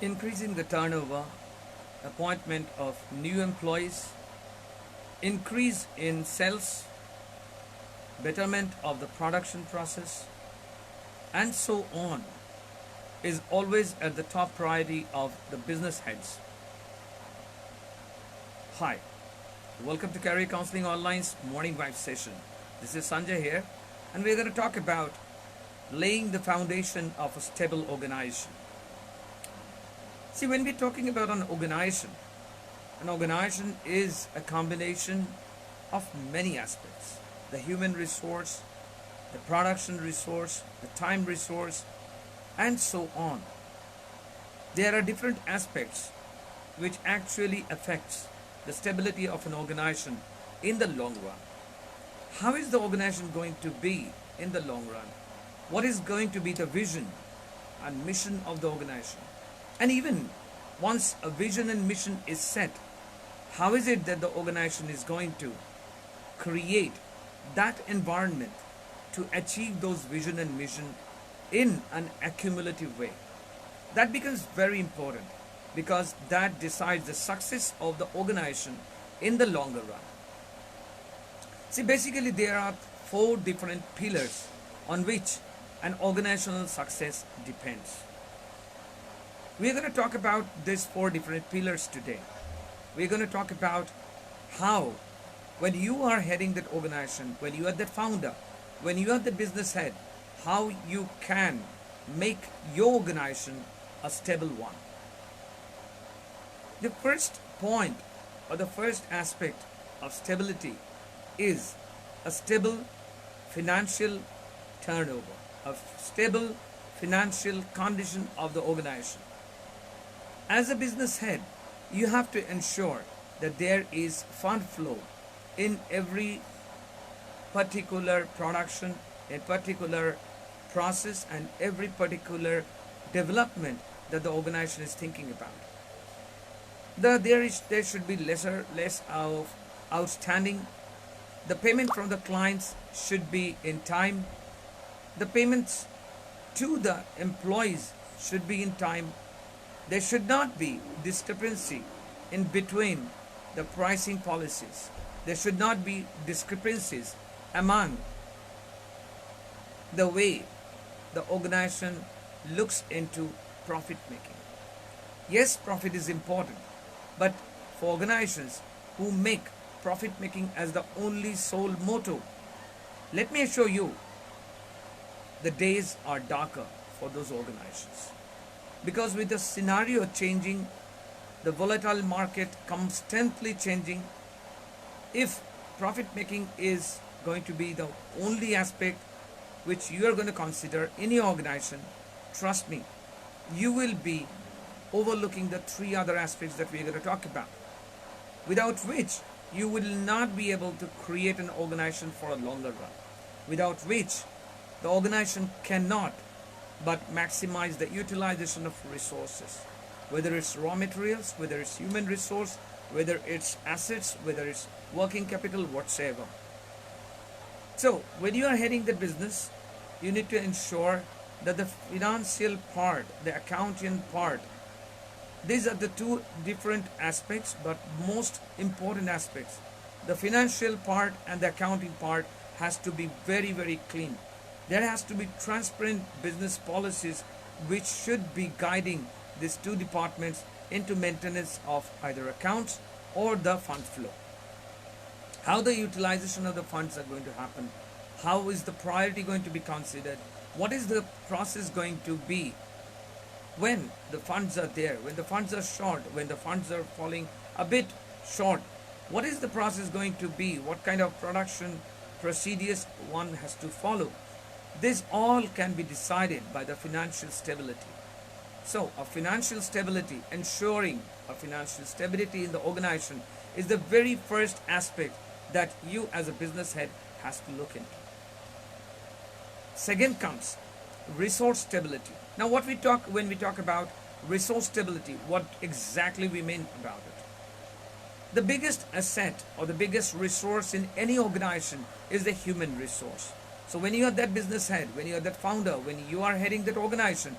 increasing the turnover, appointment of new employees, increase in sales, betterment of the production process, and so on is always at the top priority of the business heads. Hi, welcome to Career Counseling Online's Morning Vibe session. This is Sanjay here, and we're going to talk about laying the foundation of a stable organization. See, when we're talking about an organization is a combination of many aspects: the human resource, the production resource, the time resource, and so on. There are different aspects which actually affects the stability of an organization in the long run. How is the organization going to be in the long run? What is going to be the vision and mission of the organization? And even once a vision and mission is set, how is it that the organization is going to create that environment to achieve those vision and mission in an accumulative way? That becomes very important because that decides the success of the organization in the longer run. See, basically, there are four different pillars on which an organizational success depends. We're going to talk about these four different pillars today. We're going to talk about how, when you are heading that organization, when you are the founder, when you are the business head, how you can make your organization a stable one. The first point or the first aspect of stability is a stable financial turnover, a stable financial condition of the organization. As a business head, you have to ensure that there is fund flow in every particular production, a particular process, and every particular development that the organization is thinking about. There should be less of outstanding. The payment from the clients should be in time. The payments to the employees should be in time. There should not be discrepancy in between the pricing policies. There should not be discrepancies among the way the organization looks into profit making. Yes, profit is important, but for organizations who make profit making as the only sole motto, let me assure you, the days are darker for those organizations. Because with the scenario changing, the volatile market constantly changing, if profit making is going to be the only aspect which you are going to consider in your organization, trust me, you will be overlooking the three other aspects that we are going to talk about, without which you will not be able to create an organization for a longer run, without which the organization cannot but maximize the utilization of resources, whether it's raw materials, whether it's human resource, whether it's assets, whether it's working capital, whatsoever. So when you are heading the business, you need to ensure that the financial part, the accounting part, these are the two different aspects, but most important aspects. The financial part and the accounting part has to be very, very clean. There has to be transparent business policies which should be guiding these two departments into maintenance of either accounts or the fund flow. How the utilization of the funds are going to happen, how is the priority going to be considered, what is the process going to be when the funds are there, when the funds are short, when the funds are falling a bit short, what is the process going to be, what kind of production procedures one has to follow. This all can be decided by the financial stability. So, a financial stability, ensuring a financial stability in the organization is the very first aspect that you as a business head has to look into. Second comes resource stability. Now, when we talk about resource stability, what exactly we mean about it? The biggest asset or the biggest resource in any organization is the human resource. So when you are that business head, when you are that founder, when you are heading that organization,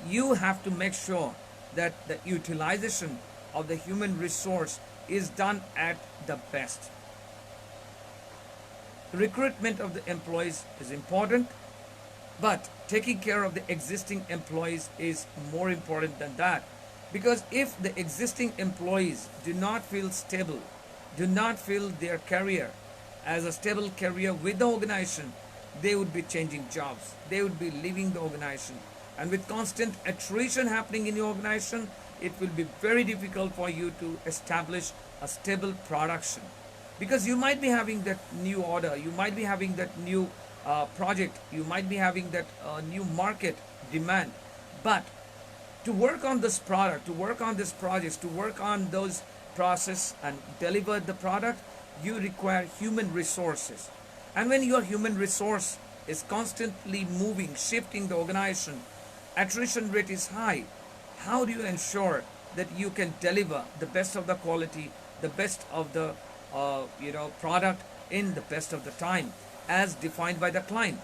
you have to make sure that the utilization of the human resource is done at the best. Recruitment of the employees is important, but taking care of the existing employees is more important than that. Because if the existing employees do not feel stable, do not feel their career as a stable career with the organization, they would be changing jobs. They would be leaving the organization. And with constant attrition happening in the organization, it will be very difficult for you to establish a stable production. Because you might be having that new order, you might be having that new project, you might be having that new market demand. But to work on this product, to work on this project, to work on those process and deliver the product, you require human resources. And when your human resource is constantly moving, shifting the organization, attrition rate is high, how do you ensure that you can deliver the best of the quality, the best of the product in the best of the time as defined by the client?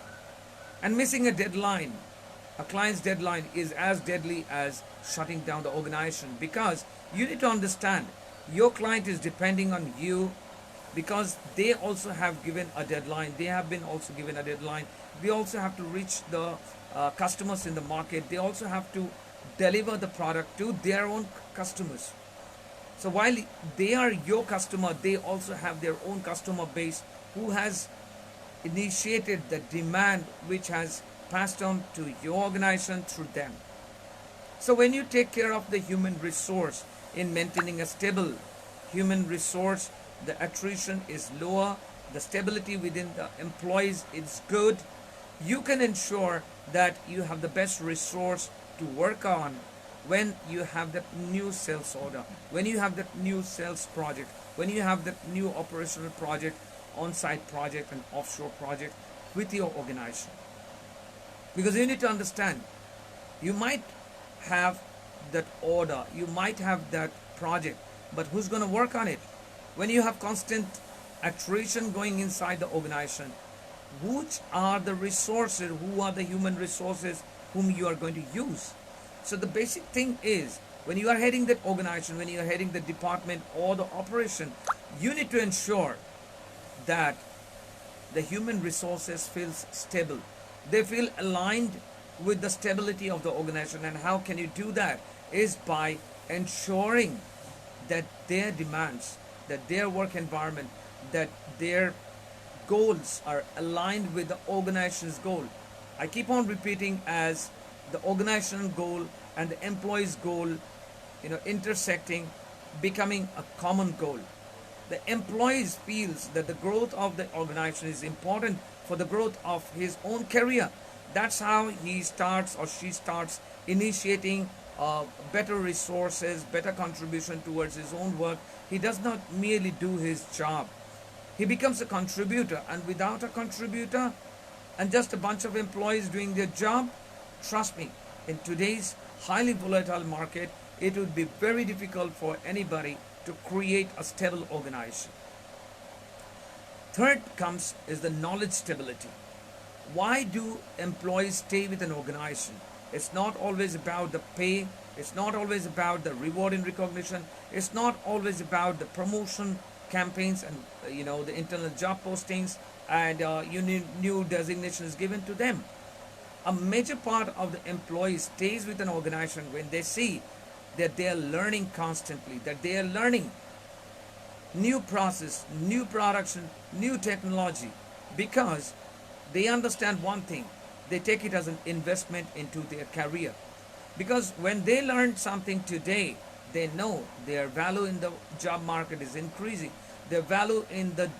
And missing a deadline, a client's deadline, is as deadly as shutting down the organization, because you need to understand your client is depending on you, because they also have given a deadline. They have been also given a deadline. They also have to reach the customers in the market. They also have to deliver the product to their own customers. So while they are your customer, they also have their own customer base who has initiated the demand, which has passed on to your organization through them. So when you take care of the human resource in maintaining a stable human resource, the attrition is lower, the stability within the employees is good, you can ensure that you have the best resource to work on when you have that new sales order, when you have that new sales project, when you have that new operational project, on-site project and offshore project with your organization. Because you need to understand, you might have that order, you might have that project, but who's going to work on it? When you have constant attrition going inside the organization, which are the resources, who are the human resources whom you are going to use? So the basic thing is, when you are heading that organization, when you are heading the department or the operation, you need to ensure that the human resources feels stable. They feel aligned with the stability of the organization. And how can you do that? Is by ensuring that their demands, that their work environment, that their goals are aligned with the organization's goal. I keep on repeating, as the organizational goal and the employee's goal, intersecting, becoming a common goal. The employees feels that the growth of the organization is important for the growth of his own career. That's how he starts or she starts initiating better resources, better contribution towards his own work. He does not merely do his job. He becomes a contributor, and without a contributor and just a bunch of employees doing their job, trust me, in today's highly volatile market, it would be very difficult for anybody to create a stable organization. Third comes is the knowledge stability. Why do employees stay with an organization? It's not always about the pay. It's not always about the reward and recognition. It's not always about the promotion campaigns and the internal job postings and new designations given to them. A major part of the employees stays with an organization when they see that they are learning constantly, that they are learning new process, new production, new technology, because they understand one thing: they take it as an investment into their career. Because when they learn something today, they know their value in the job market is increasing, their value in the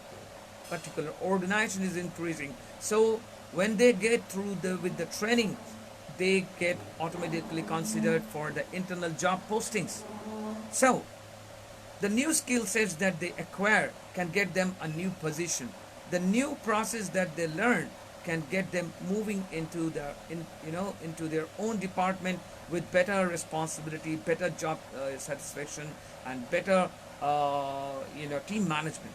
particular organization is increasing. So when they get through with the training, they get automatically considered for the internal job postings. So the new skill sets that they acquire can get them a new position. The new process that they learn can get them moving into their own department with better responsibility, better job satisfaction, and better team management.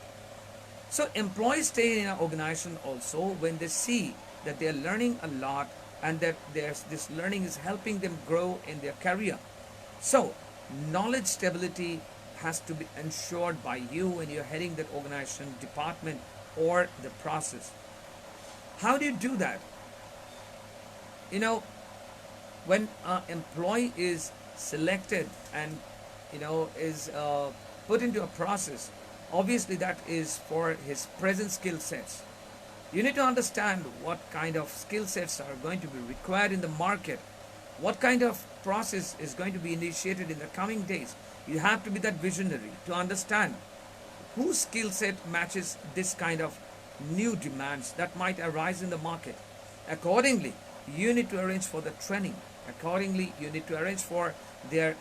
So employees stay in an organization also when they see that they are learning a lot and that this learning is helping them grow in their career. So, knowledge stability has to be ensured by you when you're heading that organization, department, or the process. How do you do that? You know, when an employee is selected and is put into a process, obviously that is for his present skill sets. You need to understand what kind of skill sets are going to be required in the market, what kind of process is going to be initiated in the coming days. You have to be that visionary to understand whose skill set matches this kind of new demands that might arise in the market. Accordingly, you need to arrange for the training. Accordingly, you need to arrange for their,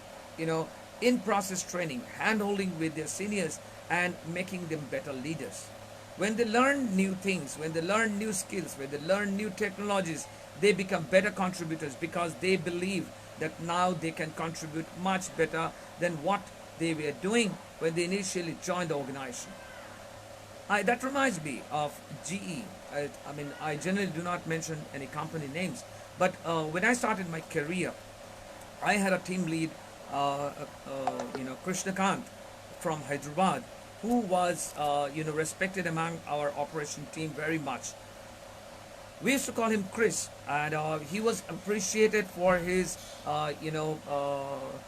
in-process training, hand-holding with their seniors and making them better leaders. When they learn new things, when they learn new skills, when they learn new technologies, they become better contributors because they believe that now they can contribute much better than what they were doing when they initially joined the organization. That reminds me of GE. I generally do not mention any company names, but when I started my career, I had a team lead, Krishnakant from Hyderabad, who was, respected among our operation team very much. We used to call him Chris, and he was appreciated for his,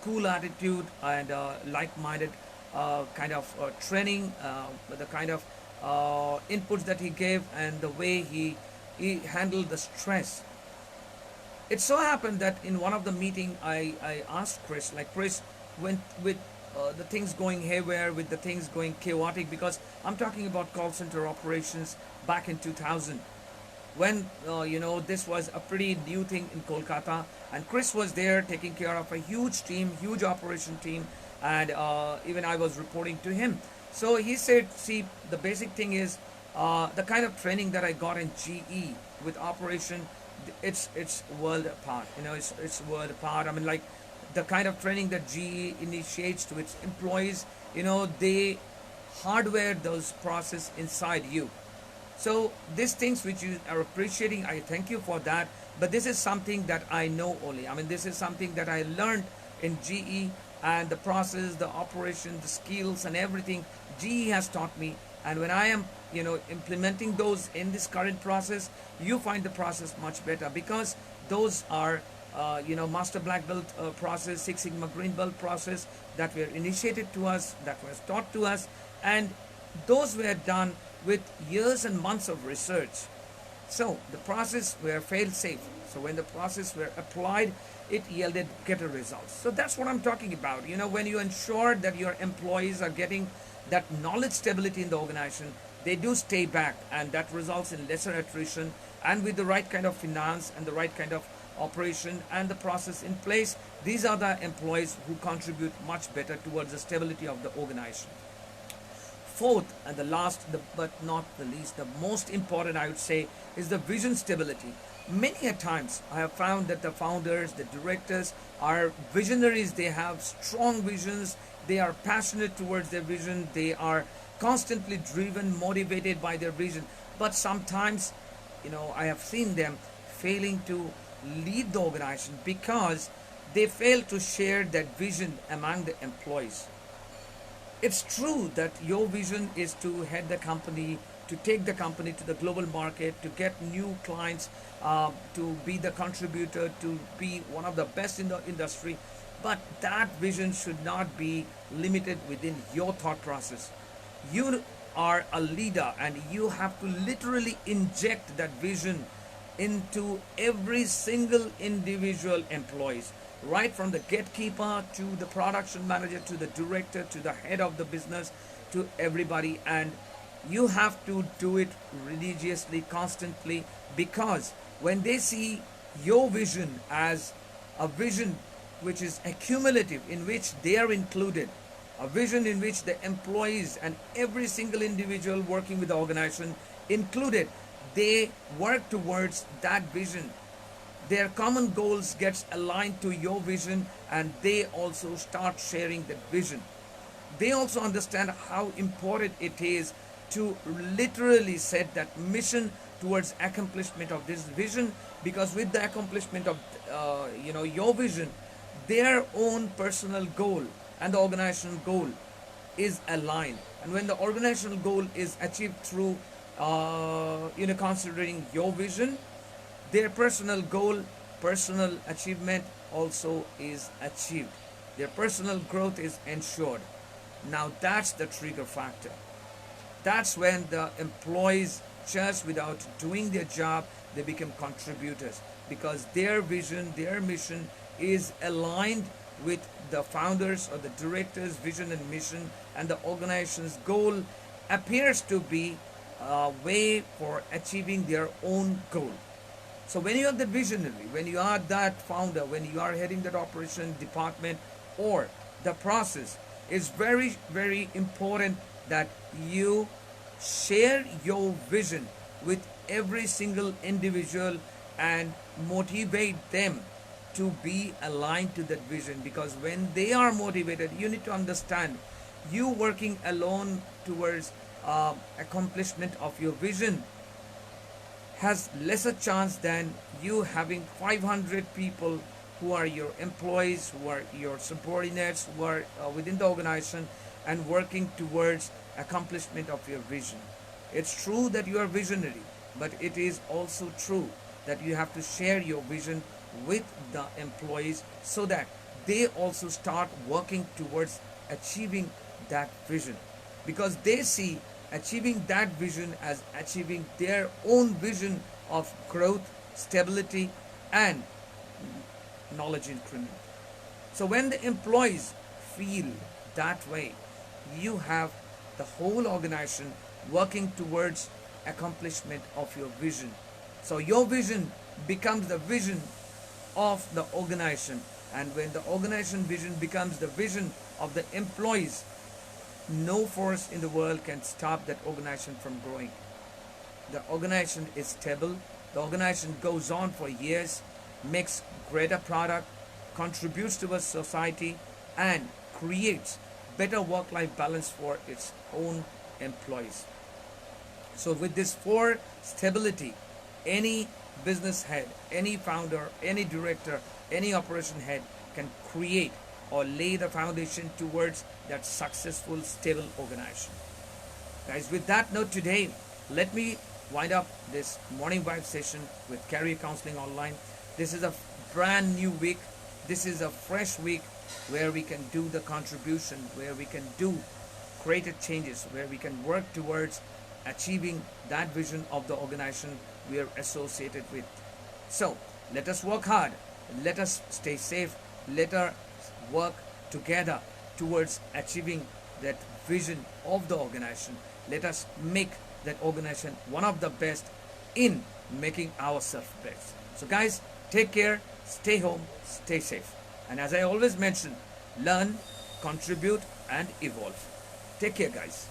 cool attitude and like-minded kind of training, the kind of inputs that he gave, and the way he handled the stress. It so happened that in one of the meeting, I asked Chris, like, Chris, when with the things going haywire, with the things going chaotic, because I'm talking about call center operations back in 2000, when this was a pretty new thing in Kolkata, and Chris was there taking care of a huge team, huge operation team, and even I was reporting to him. So he said, see, the basic thing is the kind of training that I got in GE with operation, it's world apart. It's world apart. I mean, like, the kind of training that GE initiates to its employees, they hardware those process inside you. So these things which you are appreciating, I thank you for that. But this is something that I know only. I mean, this is something that I learned in GE, and the process, the operation, the skills and everything GE has taught me. And when I am, implementing those in this current process, you find the process much better because those are, master black belt process, Six Sigma green belt process that were initiated to us, that was taught to us, and those were done with years and months of research. So the process were fail safe. So when the process were applied, it yielded better results. So that's what I'm talking about. When you ensure that your employees are getting that knowledge stability in the organization, they do stay back, and that results in lesser attrition. And with the right kind of finance and the right kind of operation and the process in place, these are the employees who contribute much better towards the stability of the organization. Fourth and the last, but not the least, the most important, I would say, is the vision stability. Many a times I have found that the founders, the directors are visionaries. They have strong visions. They are passionate towards their vision. They are constantly driven, motivated by their vision. But sometimes, I have seen them failing to lead the organization because they fail to share that vision among the employees. It's true that your vision is to head the company, to take the company to the global market, to get new clients, to be the contributor, to be one of the best in the industry. But that vision should not be limited within your thought process. You are a leader, and you have to literally inject that vision into every single individual employees, right from the gatekeeper to the production manager to the director to the head of the business, to everybody. And you have to do it religiously, constantly, because when they see your vision as a vision which is accumulative, in which they are included, a vision in which the employees and every single individual working with the organization included, they work towards that vision. Their common goals gets aligned to your vision, and they also start sharing that vision. They also understand how important it is to literally set that mission towards accomplishment of this vision, because with the accomplishment of your vision, their own personal goal and the organizational goal is aligned. And when the organizational goal is achieved through considering your vision, their personal goal, personal achievement also is achieved. Their personal growth is ensured. Now that's the trigger factor. That's when the employees, just without doing their job, they become contributors because their vision, their mission is aligned with the founders or the directors' vision and mission, and the organization's goal appears to be a way for achieving their own goal. So when you are the visionary, when you are that founder, when you are heading that operation department or the process, it's very, very important that you share your vision with every single individual and motivate them to be aligned to that vision, because when they are motivated, you need to understand, you working alone towards accomplishment of your vision has lesser chance than you having 500 people who are your employees, who are your subordinates, who are within the organization and working towards accomplishment of your vision. It's true that you are visionary, but it is also true that you have to share your vision with the employees so that they also start working towards achieving that vision, because they see achieving that vision as achieving their own vision of growth, stability, and knowledge increment. So when the employees feel that way, you have the whole organization working towards accomplishment of your vision. So your vision becomes the vision of the organization, and when the organization vision becomes the vision of the employees, no force in the world can stop that organization from growing. The organization is stable, the organization goes on for years, makes greater product, contributes to a society, and creates better work-life balance for its own employees. So with this four stability, any business head, any founder, any director, any operation head can create or lay the foundation towards that successful, stable organization. Guys, with that note today, let me wind up this morning vibe session with Career Counseling Online. This is a brand new week. This is a fresh week where we can do the contribution, where we can do greater changes, where we can work towards achieving that vision of the organization we are associated with. So let us work hard, let us stay safe, let us work together towards achieving that vision of the organization. Let us make that organization one of the best in making ourselves best. So guys, take care, stay home, stay safe. And as I always mention, learn, contribute, and evolve. Take care, guys.